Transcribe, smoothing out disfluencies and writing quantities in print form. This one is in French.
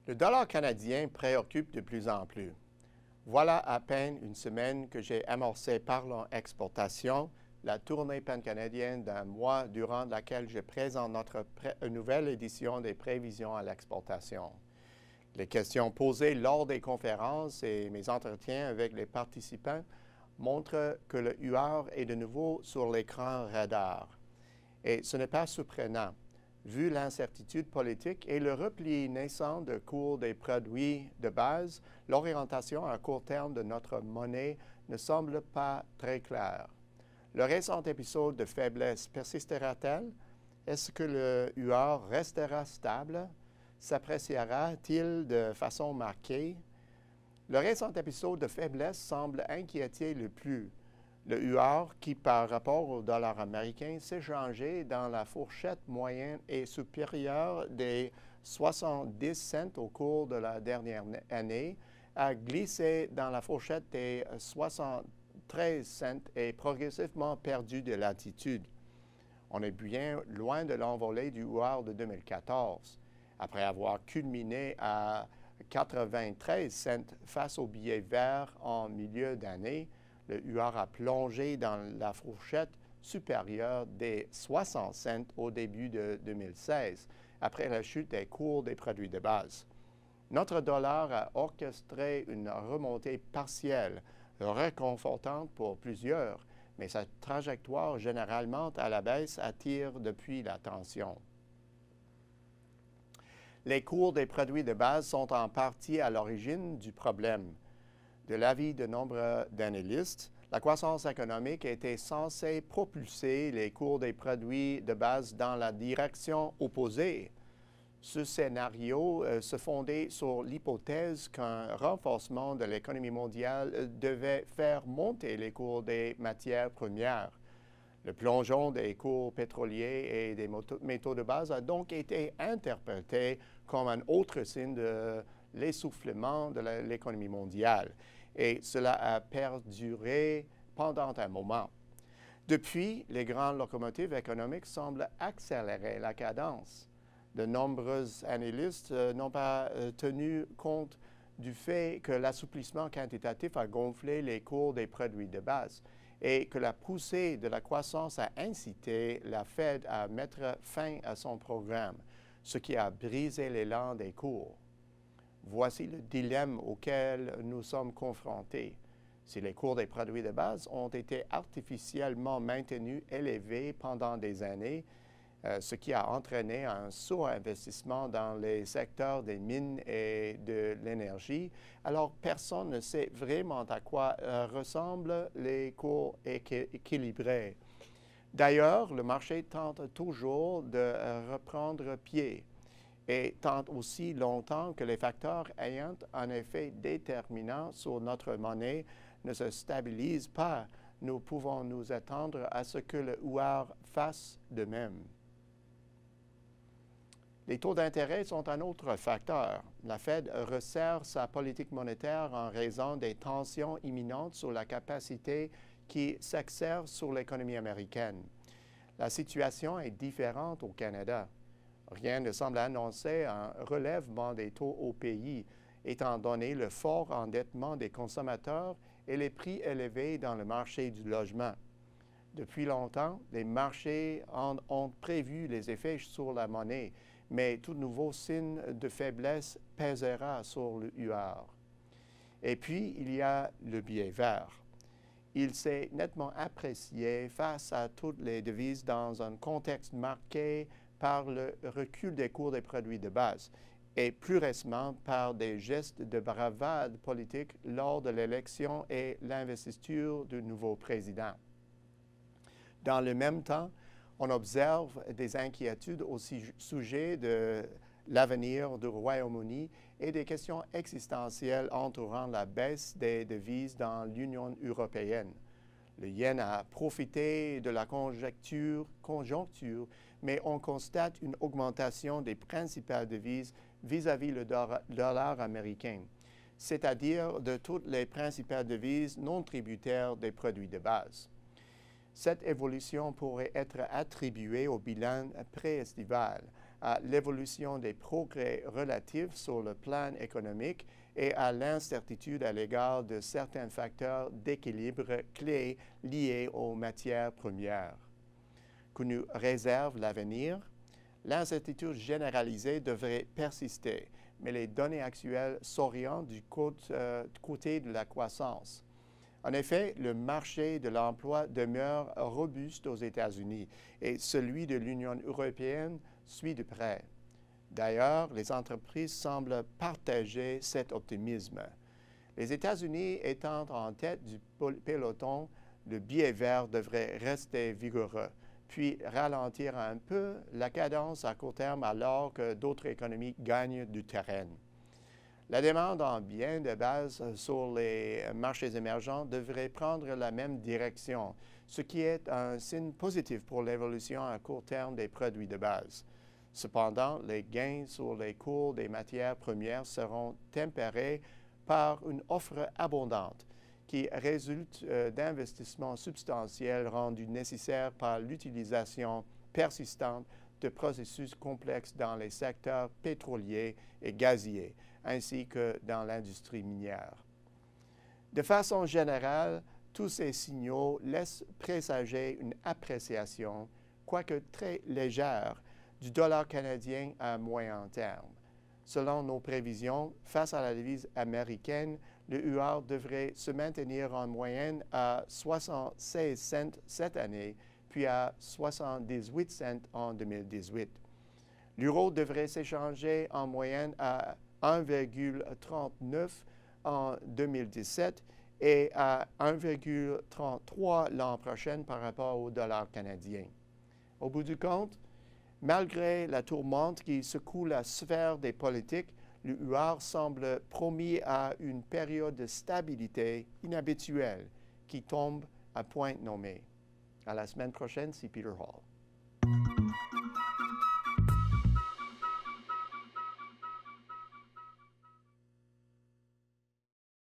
Le dollar canadien préoccupe de plus en plus. Voilà à peine une semaine que j'ai amorcé Parlons Exportation, la tournée pan-canadienne d'un mois durant laquelle je présente notre nouvelle édition des prévisions à l'exportation. Les questions posées lors des conférences et mes entretiens avec les participants montrent que le UR est de nouveau sur l'écran radar. Et ce n'est pas surprenant, vu l'incertitude politique et le repli naissant de cours des produits de base, l'orientation à court terme de notre monnaie ne semble pas très claire. Le récent épisode de faiblesse persistera-t-elle? Est-ce que le UR restera stable? S'appréciera-t-il de façon marquée? Le récent épisode de faiblesse semble inquiéter le plus. Le UR, qui par rapport au dollar américain s'est changé dans la fourchette moyenne et supérieure des 70 cents au cours de la dernière année, a glissé dans la fourchette des 73 cents et progressivement perdu de latitude. On est bien loin de l'envolée du UR de 2014. Après avoir culminé à 93 cents face au billet vert en milieu d'année, le UR a plongé dans la fourchette supérieure des 60 cents au début de 2016, après la chute des cours des produits de base. Notre dollar a orchestré une remontée partielle, réconfortante pour plusieurs, mais sa trajectoire généralement à la baisse attire depuis l'attention. Les cours des produits de base sont en partie à l'origine du problème. De l'avis de nombreux d'analystes, la croissance économique était censée propulser les cours des produits de base dans la direction opposée. Ce scénario se fondait sur l'hypothèse qu'un renforcement de l'économie mondiale devait faire monter les cours des matières premières. Le plongeon des cours pétroliers et des métaux de base a donc été interprété comme un autre signe de l'essoufflement de l'économie mondiale. Et cela a perduré pendant un moment. Depuis, les grandes locomotives économiques semblent accélérer la cadence. De nombreux analystes n'ont pas tenu compte du fait que l'assouplissement quantitatif a gonflé les cours des produits de base et que la poussée de la croissance a incité la Fed à mettre fin à son programme, ce qui a brisé l'élan des cours. Voici le dilemme auquel nous sommes confrontés. Si les cours des produits de base ont été artificiellement maintenus élevés pendant des années, ce qui a entraîné un sous-investissement dans les secteurs des mines et de l'énergie, alors personne ne sait vraiment à quoi ressemblent les cours équilibrés. D'ailleurs, le marché tente toujours de reprendre pied et tente aussi longtemps que les facteurs ayant un effet déterminant sur notre monnaie ne se stabilisent pas. Nous pouvons nous attendre à ce que le UR fasse de même. Les taux d'intérêt sont un autre facteur. La Fed resserre sa politique monétaire en raison des tensions imminentes sur la capacité qui s'exerce sur l'économie américaine. La situation est différente au Canada. Rien ne semble annoncer un relèvement des taux au pays, étant donné le fort endettement des consommateurs et les prix élevés dans le marché du logement. Depuis longtemps, les marchés ont prévu les effets sur la monnaie, mais tout nouveau signe de faiblesse pèsera sur le UR. Et puis, il y a le billet vert. Il s'est nettement apprécié face à toutes les devises dans un contexte marqué par le recul des cours des produits de base et plus récemment par des gestes de bravade politique lors de l'élection et l'investiture du nouveau président. Dans le même temps, on observe des inquiétudes au sujet de l'avenir du Royaume-Uni et des questions existentielles entourant la baisse des devises dans l'Union européenne. Le yen a profité de la conjoncture, mais on constate une augmentation des principales devises vis-à-vis le dollar américain, c'est-à-dire de toutes les principales devises non tributaires des produits de base. Cette évolution pourrait être attribuée au bilan pré-estival, à l'évolution des progrès relatifs sur le plan économique et à l'incertitude à l'égard de certains facteurs d'équilibre clés liés aux matières premières. Que nous réserve l'avenir? L'incertitude généralisée devrait persister, mais les données actuelles s'orientent du côté de la croissance. En effet, le marché de l'emploi demeure robuste aux États-Unis et celui de l'Union européenne suit de près. D'ailleurs, les entreprises semblent partager cet optimisme. Les États-Unis étant en tête du peloton, le billet vert devrait rester vigoureux, puis ralentir un peu la cadence à court terme alors que d'autres économies gagnent du terrain. La demande en biens de base sur les marchés émergents devrait prendre la même direction, ce qui est un signe positif pour l'évolution à court terme des produits de base. Cependant, les gains sur les cours des matières premières seront tempérés par une offre abondante qui résulte d'investissements substantiels rendus nécessaires par l'utilisation persistante de processus complexes dans les secteurs pétroliers et gaziers, ainsi que dans l'industrie minière. De façon générale, tous ces signaux laissent présager une appréciation, quoique très légère, du dollar canadien à moyen terme. Selon nos prévisions, face à la devise américaine, le UR devrait se maintenir en moyenne à 76 cents cette année, puis à 78 cents en 2018. L'euro devrait s'échanger en moyenne à 1,39 en 2017 et à 1,33 l'an prochain par rapport au dollar canadien. Au bout du compte, malgré la tourmente qui secoue la sphère des politiques, le UR semble promis à une période de stabilité inhabituelle qui tombe à point nommé. À la semaine prochaine, c'est Peter Hall.